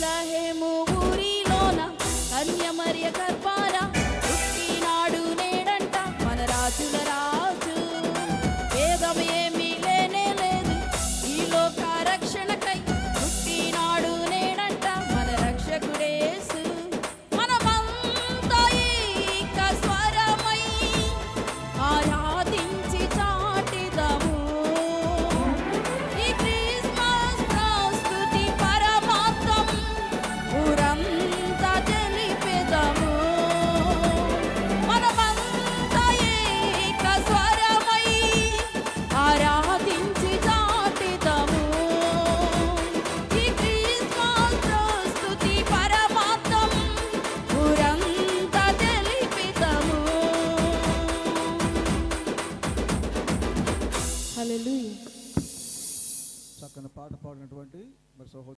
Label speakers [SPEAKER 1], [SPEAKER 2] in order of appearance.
[SPEAKER 1] బెత్లెహేము ఊరిలోన కన్యమర్య గర్భాన పుట్టినాడు నేడంట మన రాజుల రాజు. భేదం ఏమీ లేనే లేదు ఈ లోక రక్షణకై పుట్టినాడు నేడంట మన రక్షకుడేసు. మనమంతా ఏక స్వరమై ఆరాధించి చాటిదము ఈ క్రిస్మస్ ప్రస్తుతి పరమాత్మం ఊరంతా తెలిపెదము. మనమంతా ఏక స్వరమై ఆరాధించి చాటిదము ఈ క్రిస్మస్ ప్రస్తుతి పరమాత్మం ఊరంతా తెలిపెదము. హల్లెలూయా.
[SPEAKER 2] చక్కని పాట పాడినటువంటి మరి సహోదరు